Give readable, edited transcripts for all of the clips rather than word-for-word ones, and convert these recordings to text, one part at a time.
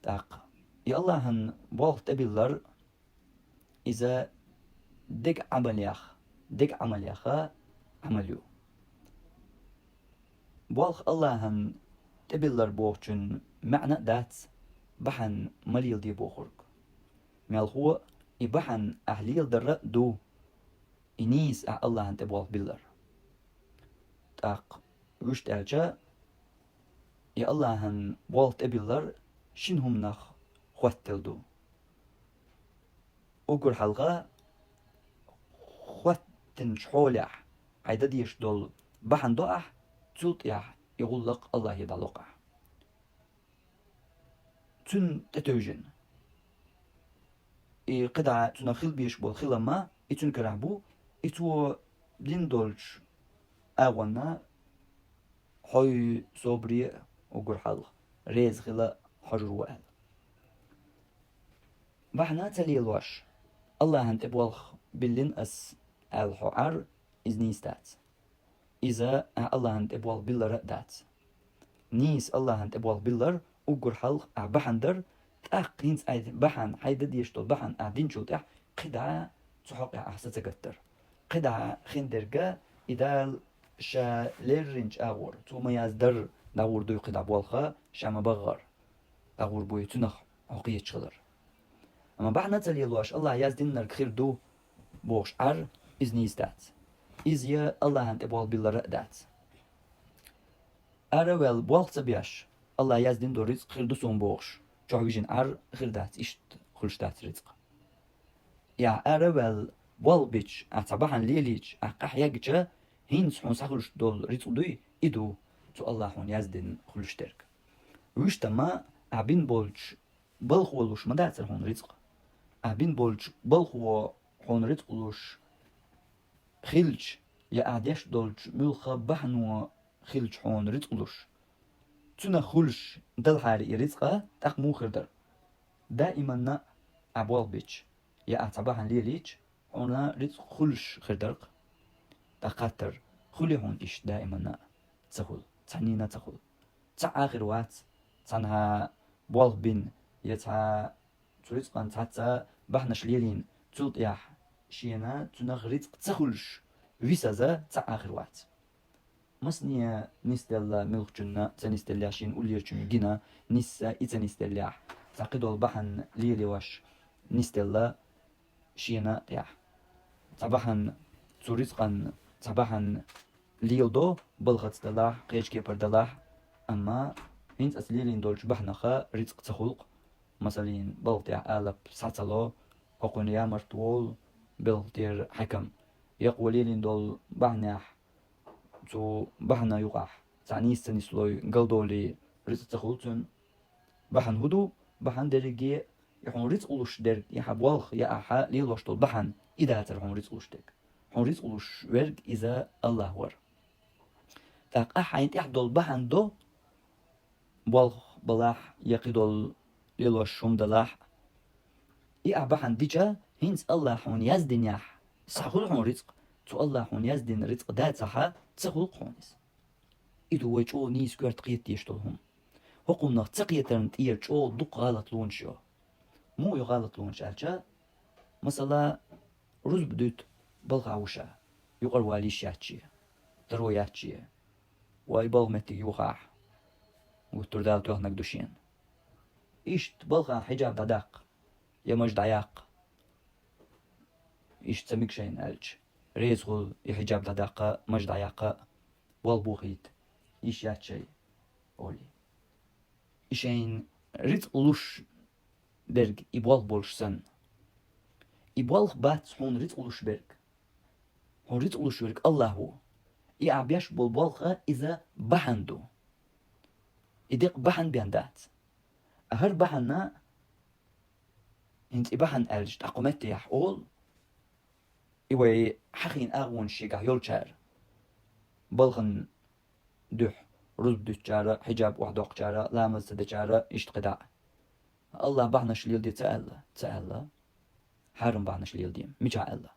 تاق يا الله هن بوغ تبيلر إذا ديك عملياخ عمليو بوغ الله هن تبيلر بوغشن معنى دات بحن مليل دي بوخرك ميال هو إبحن أهليل در دو إنيس الله هن تبوغ بيلر تاق وشت ألجا يا الله هن بوغ تبيلر شنهم نخ خواتل دو أقول حلقة خواتن شحولح عيدا ديش دول بحن دوح تلت يقول لك الله يدلقح تن تتوجن قدع تنخيل بيش بول خيلا ما إتن كرهبو إتو بلندولش أغوانا حي صبري أقول حلقة ريز خلا حجر وأهل بحنا تلي الوش الله هن تبوغ بلين أس الحوار إزنيستات إذا الله هن تبوغ بلر دات نيس الله هن تبوغ بلر أقول حلقة بحندر تأقينس أيد بحن حيدا ديشتول بحن أعدين شوتح قدعة تحقق أحسن تقدر قدعة خندرقة إدال شا ليرنج أغور توما يازدر داور دوي قدع بوالخا شاما بغر أغور بوي تنخ عقية شغلر أما بحنا تلي الواش الله يازدين نركخير دو بوش عر إزنيستات إزيا الله هن تبوغ بلر دات أروال بوالخ تبياش الله يازدين دو رزق خير دو سون بوش جاويجين عر خردات إشت خلشتات رزق يا أروال والبيتش أتبعن ليليج أقح يجا هينس حون سخلش دول رزق دوي إدو تو الله حون يزدن خلشترك ويشتما أبين بولش بلخولوش مداتر حون رزق أبين بولش بلخو حون رزقلوش خلج يا أديش دولش ملخا بحنو خلج حون رزقلوش تنا خلش دل حاري رزقه تق موخردر دائما نا أبوال بيتش يا أتبعن ليليج هنا رزق خلش خردرق تقاتر خلي هون إيش دائما نا تخل تعنينا تخل تا آخر وقت تنها بوال بين يتا ترزقان تاتا بحنش ليلين تلت يح شينا تنغ رزق تخلش ويسازا تا آخر وقت مسنية نستلا ملك جنة تنستلا شين أولير جن جنا نسا إتنستلا تعقدوا البحن ليلي واش نستلا شينا تيح تبحن ترزقان تبحن ليلدو بلغت دلاح قيش كيبر دلاح أما هنت أسليلين دولش بحنخا رزق تخلق مثلا بلطيع آلب ساتلو أقونيا مرتول بلطير حكم يقوليلين دول بحناح تو بحنا يقح تعنيس تنسلوي قلدولي رزق تخلطن بحن هدو بحن درجي يحون رزق أولوش درج يحبوالخ يا أحا ليلوش دول بحن إذا ترحون رزق أولوش درج حون رزق أولوش ورق إذا الله ور تاق أحا ينتح دول بحن دو بوالخ بلاح يقيدول ليلوش شوم دلاح إيا بحن ديجا هنس الله حون يزدن يح سخول حون رزق تو الله حون يزدن رزق دات سحا تخلق حونس إدو ويجو نيس كورت قيت ديشتولهم هقوم نخ تقيترن تير جو دق غلط لونشو مو يغلط لونش ألجا مثلا روز بدوت بلغاوشا يقر والي شاتشي دروياتشي ويبلغ متي يوخاح وتردال توهنك دوشين إشت بلغا حجاب داداق يمج داياق إشت سميك شين ألج ريزغل يحجاب داداق مج داياق والبوخيت إيش ياتشي أولي إشين رزق لوش درج إبوال بولش سن إبوال بات هون رزق لوش برج هون رزق لوش برج الله هو يعبيش بالبالخة إذا بحندو إديق بحن بيندات أهر بحنا إنت إبحن ألج تقومت يحول إيوي حقين أغون شيقا يولشار بلغن دوح روز بدوش جارة حجاب وحدوق جارة لامز تد جارة إشتقداء الله بحنش ليل دي تألا حارم بحنش ليل دي مجا ألا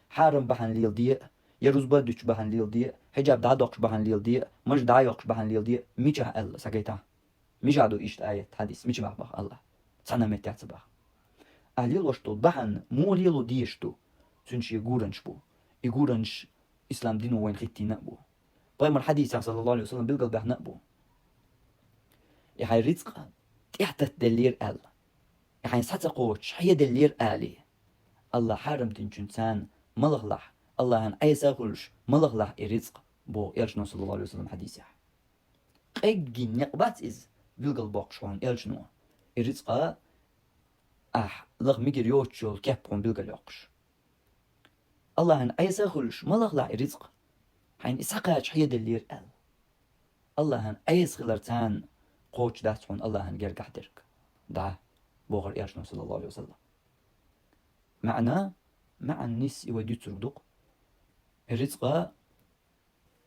حارم بحن ليل دي يروز بدوش بحن ليل دي حجاب دادوقش بحن ليل دي مش دايوقش بحن ليل دي مجا ألا ساقيتا مجادو إشت آية حديث مش بخ الله سنة متعت بخ أهليلوشتو بحن مو ليلو ديشتو سنشي يقولنش بو يقولنش إسلام دينو وين ختي نقبو بيمر حديث صلى الله عليه وسلم بالقلب به نقبو يحي رزق تحت دلير آل يحي ساتقوش حي دلير آلي الله حرم تنشنسان ملغلح الله هن أي ساقلش ملغلح رزق بو إلشنو صلى الله عليه وسلم حديثه قيجي نقبات إز بالقلب بقشون إلشنو رزق لغ ميجر يوتشول كابون بالقلب يقش الله هن أي ساقلش ملغلح رزق حين إساقاش حي دلير آل الله هن أي سخلرتان قوش داتون الله هن جرقح درك دا بوغر إيرشنو صلى الله عليه وسلم مع الناس يودي تردق الرزق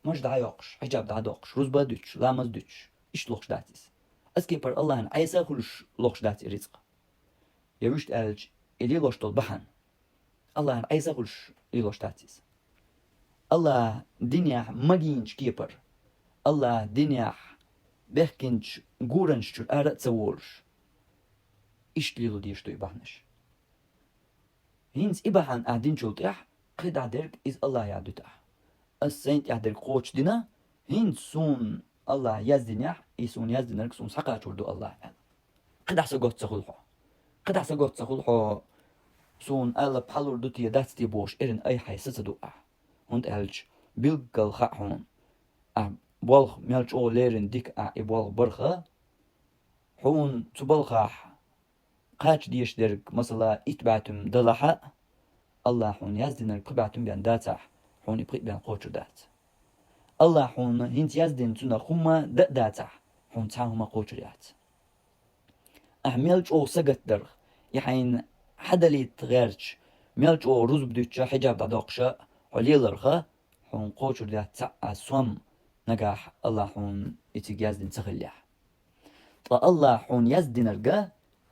مش دا يقش حجاب دا دقش روز بدوش لامز دوش إيش لوخش داتيس أسكي بر الله هن أي ساخلش لوخش داتي الرزق يوشت ألج إلي لوش طلبحن الله هن أي ساخلش إلي لوش داتيس الله دنيا مجينش كيبر الله دنيا بحكنش جورنش شو أرد سوورش إيش ليلو ديشتو يبحنش هينز إبحن أهدين شلطيح قد عدرك إز الله يعدتح السينت يعدرك قوش دينا هينز سون الله يزدنيح إيسون يزدنرك سون ساقا شردو الله يعني قد أحسا قوت سخلحو سون ألا بحلور دوتي داتستي بوش إرن أي حي ستدو هند ألج بيلقل خاحون بولخ ميالج أو ليرن ديك إبولخ برخة حون تبلخاح قاش ديش درك مثلا إتبعتم دلحة الله حون يزدن قبعتم بيان داتح حون يبقى بيان قوتشو دات الله حون هنت يزدن تنا خما داتح حون تاهما قوتشو دات ميالج أو سقط درخ يحين حدا لي تغيرش ميالج أو روز بدوتشا حجاب دادوقشا عليلرخة حون قوتشو دات سوام نجاح الله حون يتجازدن تغليح الله حون يزدن رجا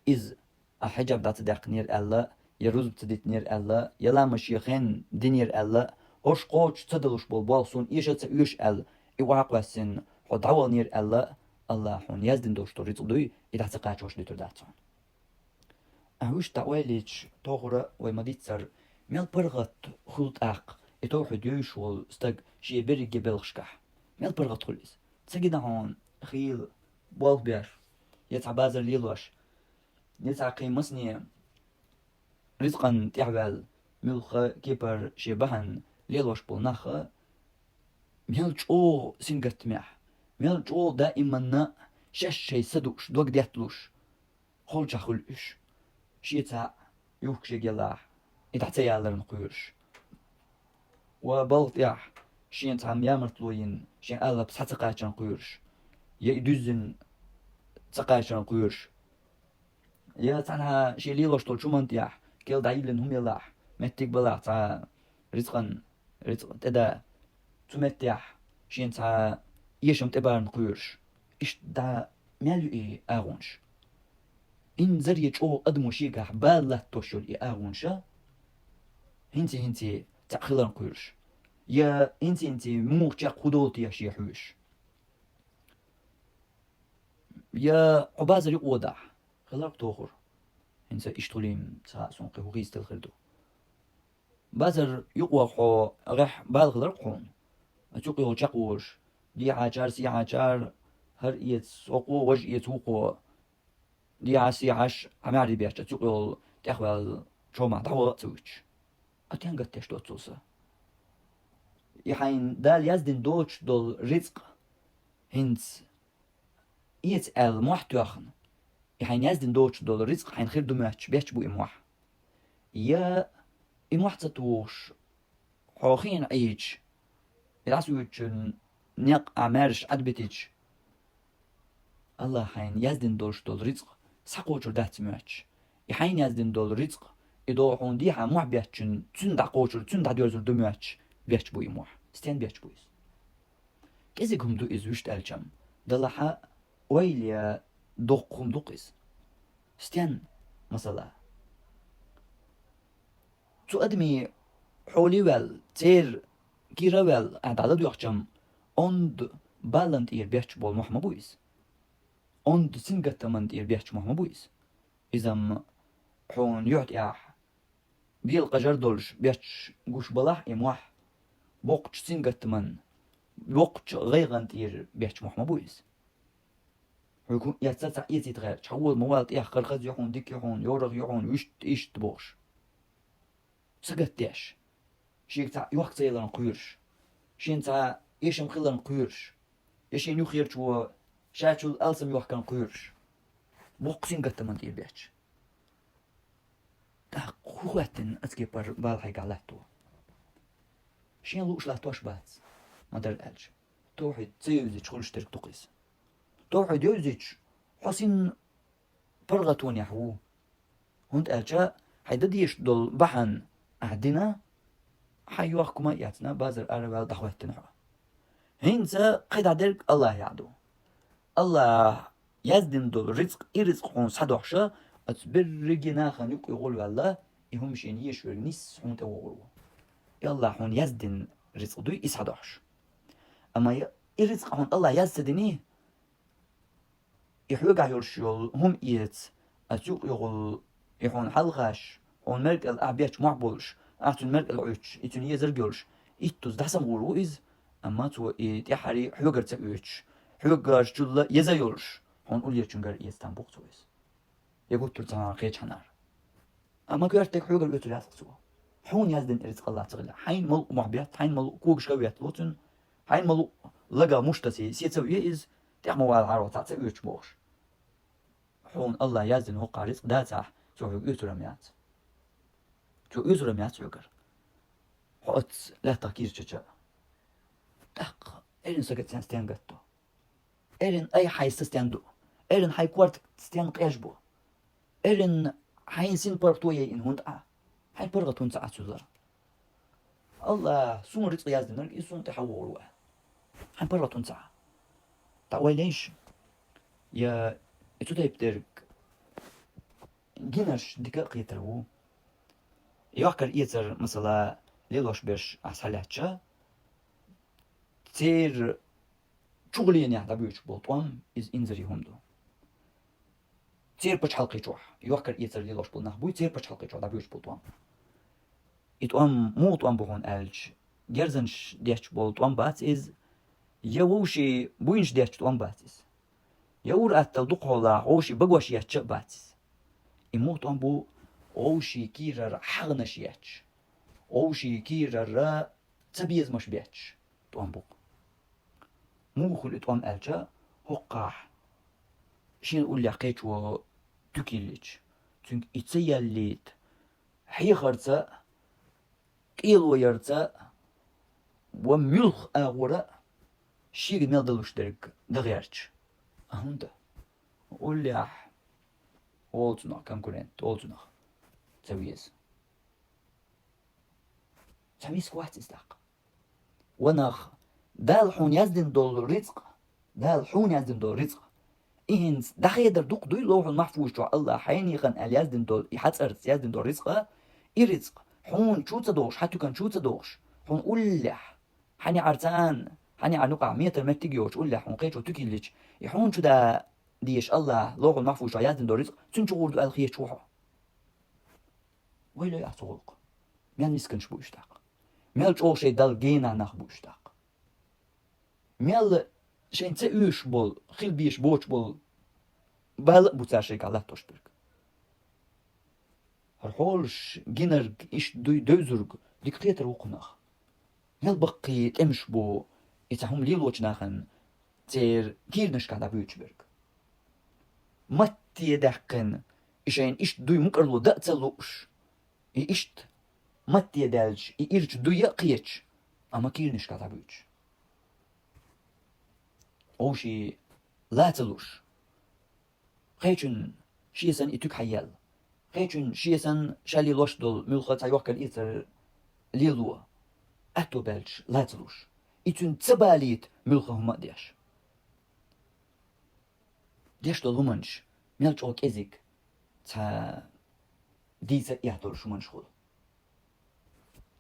إز حجاب دات داق نير الله يروز بتديت نير الله يلا مشيخين دينير الله هوش قوش تدلوش بالبالسون إيشة يوش ال إواق واسن حدعوال نير الله حون يزدن دوش توريت دوي إذا تقاش وش ديتر داتون أهوش تعواليش تغرى ومديتسر ميل برغت خلط أق إتوح ديوش والستق شي بريجي بلغشكح ميل برغت خلص تسجد هون خيل بالبير يتعبازر ليلوش نتعقي مصني رزقا تعبال ملخ كيبر شبهن ليلوش بالنخ ميلج او سنجت ميح ميلج او دائما شش شي صدوش دوك ديتلوش خلجا خلوش شيتا يوكش جلاح إتحتي يالر نقويرش وبلط يح شين تعم يامرتلوين شين ألب ساتقايش نقويرش يدوزن تقايش نقويرش يا تعنها شي ليلوش طول شو منتيح كيل دايلن هم يلاح متك بلاح تا رزق تدا تمتيح شين تا يشم تبارن قويرش إيش دا مالو إيه أغونش إن زريج أو أدمو شيكح بالله توشل إيه أغونشا هنتي تأخلن قويرش يا هنتي موقع قدوتي يا شيحوش يا عبازر يقودح خلق توخر هنسا إشتوليم سون قهوغيز تلخردو بازر يقوى خو غح بالغ لرقون أتوقي هو تشاقوش دي عاجار سي عاجار هر إيت سوقو وج إيت وقو دي عاسي عاش عماري بيش أتوقي هو تأخوال شوما دعوة تسويش أتين قد تشتو تسوسا يحين دال يزدن دوش دول رزق هنس إيت المحتوخن يحين يزدن دوش دول رزق حين خير دماتش بيش بو إموح يا إموح تتوش حوخين عيش العسويتشن نيق عمارش عدبتيج الله حين يزدن دوش دول رزق ساقو جردات ماتش يحين يزدن دول رزق إدو حون ديها موح بيتشن تون دا قوشر تون دا ديوزر دماتش بيش بو إموح ستين بيش بويس كيزيكم دو إزوشت ألجم دلحا ويليا دوقهم دوقيس ستين مثلا تو أدمي حولي ويل تير كيرا ويل عدالة يحجم أند بالند إير بيش بول محمى بويس ond singattaman dir biex mahma buis. إذا حون يعطي بيل قجر دولش بيش قوش بلاح إمواح بوقت سنجتمن بوقت غيغن تير بيش محما بويس يكون يتسع يتغير تحول موالت قرقز يحون ديك يحون يورغ يحون يشت بوش سقط ديش شيك تاع يوقت سيلان قيرش شين تاع يشم خلان قيرش يشين يخير شو شاتشو الألسم يوحكن قيرش بوق سنجتمن تير بيش تا قوتن أتكي بالحي قالتو شين لوش لا توش بات ما در الألج توحد تيوزيش خلش ترك تقيس توحد يوزيش حسين برغتون يحوو هند ألجا حيدا ديش دول بحن أهدنا حيوخكما ياتنا بازر أروال دخوتنا هنسا قيد عدرك الله يعدو الله يزدن دول رزق إرزق خون صدوحشا أتبرجنا خنوك يقول والله يهم شين يشور نيس هون تقولوا يلا هون يزدن رزق دوي إسحدوحش أما الرزق هون الله يزدني يحوق يرشول هم إيت أتوق يقول يهون حلقاش هون مرق الأعبيات معبولش أعتون مرق العوش إتون يزرقولش إتوز دحسم غروئز أما تو إيت يحري حوقر تقويش حوقر شجل يزيولش هون قول يتشنقر إيستان بوقتويز يقول تلتان قيج حنار أما كيرتك حوقر بيتو ياسقسو حون يزدن رزق الله تغلى حين ملق محبيات حين ملق كوكش كويات لوتن حين ملق لقى مشتسي سيتسوي إز تعمل على العروة تسويش بوش حون الله يزدن هو رزق داتح تو يوتو رميات تو يوتو رميات يوكر حوت لا تقير تشجع دق إرن سكت سنستين قطو إرن أي حي استستيندو إرن حي كوارت تستين قيشبو إرن حين سين برتوية إن هند حين برغتون ساعة سوزر الله سون رزق يزدن نرق إسون تحوّروا حين برغتون ساعة تعوي ليش يا إتو تايب ترك جينرش دقاق يترو يوكر إيتر مثلا ليلوش بيش أسهلاتشا تير شغلين يعني دبيوش بولطوان إز إنزري همدو تير بش حلقي جوح يوكر إيتر ليلوش بولنخبوي تير بش حلقي جوح دبيوش بولطوان إتوام مو طوام بهون ألج جرزنش ديش بولطوان بات إز يووشي بوينش ديش طوام باتس يور أتل دقولا أوشي بقوش ياتش باتس إمو طوام بو أوشي كيرر حغنش ياتش أوشي كيرر تبيز مش بياتش طوام بو مو خل طوام ألجا هقاح شين أقول لقيت و تكيلج تنك إتسياليت حي خرطة كيلو يرطة وملخ أغورا شيء ميلدلوش درك دغيرش أهوندا أقول لي أولتنا كونكورنت أولتنا تسويز تسويز واحد استاق ونخ دال حون يزدن دول رزق دال حون يزدن دول رزق إنس دخيدر دوق دوي لوح المحفوظ جو الله حيني خن ال يزدن دول يحصر يزدن دول رزق رزق حون شو تدوش حتى كان شو تدوش حون قول حني عرتان حني عنوقع ميتر متجيوش قول حون قيتو تكيلج يحون شو دا ديش الله لوح المحفوظ جو يزدن دول رزق تنشو قول الخيه شوحو ويلا يعتقلق ميال مسكنش بو اشتاق ميال جو شي دال جينا نخ بو اشتاق ميال شين تسيوش بول خيل بيش بوش بول بال بوتاشيك على توشبرك هرحولش جينر إيش دوزرق ديكتاتر وقناخ ميال بقي تمش بو يتهم ليلوش ناخن تير كيرنش كادا بيوتشبرك متي دقن إيشين إيش دوي مكرلو دأتلوش إيشت متي دالج إيرج دوي يقيتش أما كيرنش كادا بيوتش أوشي لا تلوش خيشن شيسن إتوك حيال خيشن شيسن شالي لوش دول ملخة تايوكل إيتر ليلوا أتو بلش لا تلوش إتون تباليت ملخة هما ديش دول همانش ميلج أوك إزيك تا ديزة يهدول شو منشغل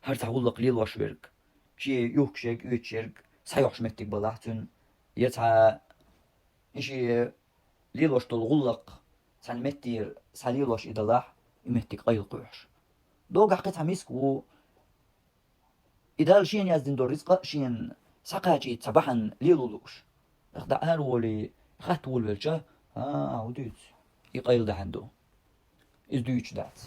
هر تحولق ليلوا شبرك شي يوكشيك سايوش متك بلاحتن يتا إشي ليلوش تلغلق سان متير ساليلوش إدلاح يمتك قيل قوش دوغ حقت هميسكو إدال شين يزدن دور رزق شين سقاجي تبحن ليلولوش اخدا أرولي خات ولولجا وديت يقيل ده عنده إز دويتش دات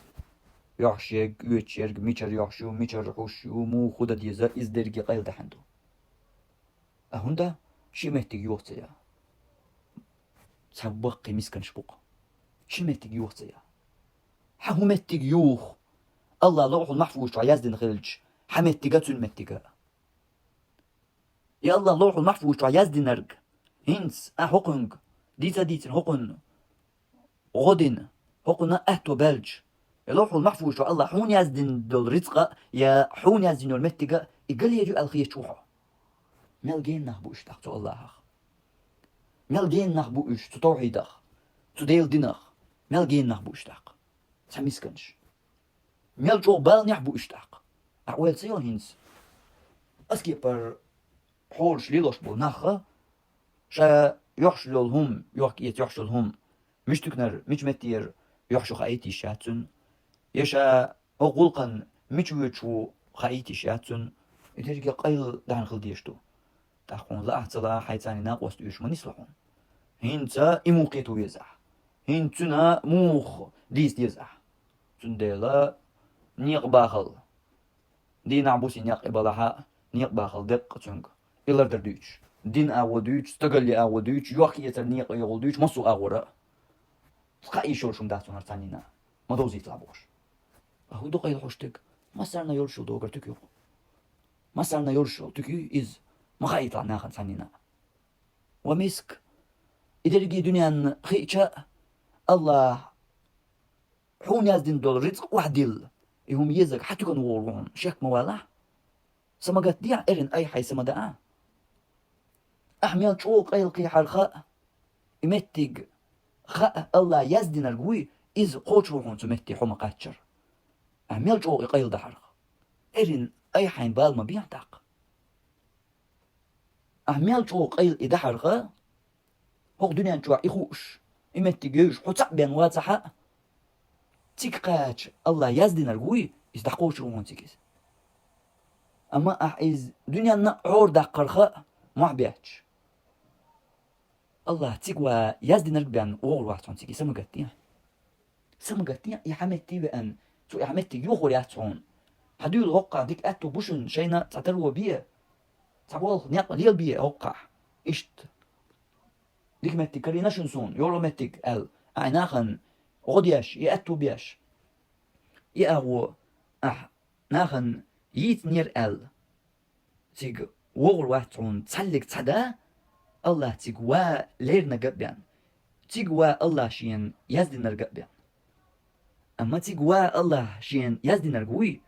يحشيق يوتشيرق ميشر يحشو ميشر حوشو مو خدا ديزا إز درجي قيل ده عنده أهوندا شي مهتك يوتيا سبقي مسكن شبق شي مهتك يوتيا حهو مهتك يوخ الله لوح المحفوظ يزدن خلج حمتك تلمتك يا الله لوح المحفوظ يزدن رج هنس حقنج ديتن حقن غدن حقن أهتو بلج يا لوح المحفوظ الله حون يزدن دول رزق يا حون يزدن المتك يقل يجو الخيش شوحه ملجين نخبو اشتاق تو الله ملجين نخبو اش تو توحيدك تو ديل دينك ملجين نخبو اشتاق سميسكنش مل جو بال نحبو اشتاق أول سيل هنس أسكي بر حولش ليلوش بول نخا شا يحشلول هم يحكيت يحشل هم مش تكنر مش متير يحشو خايتي شاتن يشا أقولقن مش ويتشو خايتي شاتن يترجع قيل دهن خلديشتو تاخون لا أحتلا حيتاني ناقوست يشمن يصلحون هنتا إموقيتو يزح هنتنا موخ ديس يزح تنديلا نيق باخل دين عبوسي نيق إبالها نيق باخل دق تنك إلر دردوش دين أودوش تقلي أودوش يوخي يتر نيق يغلدوش مصو أغورا تقاي شورشم داتون هرتانينا ما دوزي تلابوش أهو دو قيل خوشتك ما سرنا يرشل دوغر تكيو ما سرنا يرشل تكيو إز ما خاي يطلع ناخن تانينا ومسك إدرجي دنيا خيشة الله حون يزدن دول رزق وحديل يهم يزك حتى كانوا ورون شك موالا سمجت ديع إرن أي حي سمداء أحمل شوق أيلقي حرخاء يمتج خاء الله يزدن القوي إذ قوش روحون تمتي حما قاتشر أحمل شوق يقيل دحرخ إرن أي حين بال ما بيعتق أحمل شوق أيل إدحرخاء هو دنيا جوا يخوش يمتجيش حتى بين واتحاء تيكاتش الله يزدن القوي يستحقوش روحون تيكيس أما أحيز دنيا نعور دقرخاء ما بياتش الله تيقوى يزدن القبان وغل واحتون تيكي سمقتني يحمتي بأن تو يحمتي يوغل يحتون حدو الغقع ديك أتو بوشن شينا تعتروا بيه تقول نيق ليل بيه غقع إشت ديك متي كرينا شنسون يورو متيك ال ناخن غدياش يأتو بياش يأغو ناخن ييت نير ال تيق وغل واحتون تسلق تصدا الله تيقوى ليرنا قبيان تيقوى الله شين يزدن القبيان أما تيقوى الله شين يزدن القوي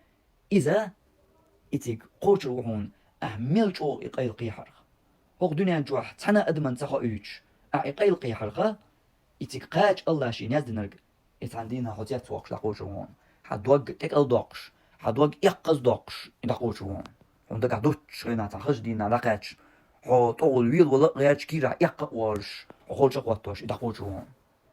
إذا إتيق قوش روحون أحمل شوق إقايل قيحر هوق دنيا جوح تحنا أدمن تخاوش إقايل قيحر إتيق قاج الله شين يزدن القبيان إتعندينا حوتيات وقش لقوش روحون حدوق تكال دوقش حدوق يقز دوقش إدقوش روحون عندك عدوش غينا تخش دينا لقاتش حو طول ويل ولا غيرش كيرا يقق ورش حولش قواتوش إدقوش روحون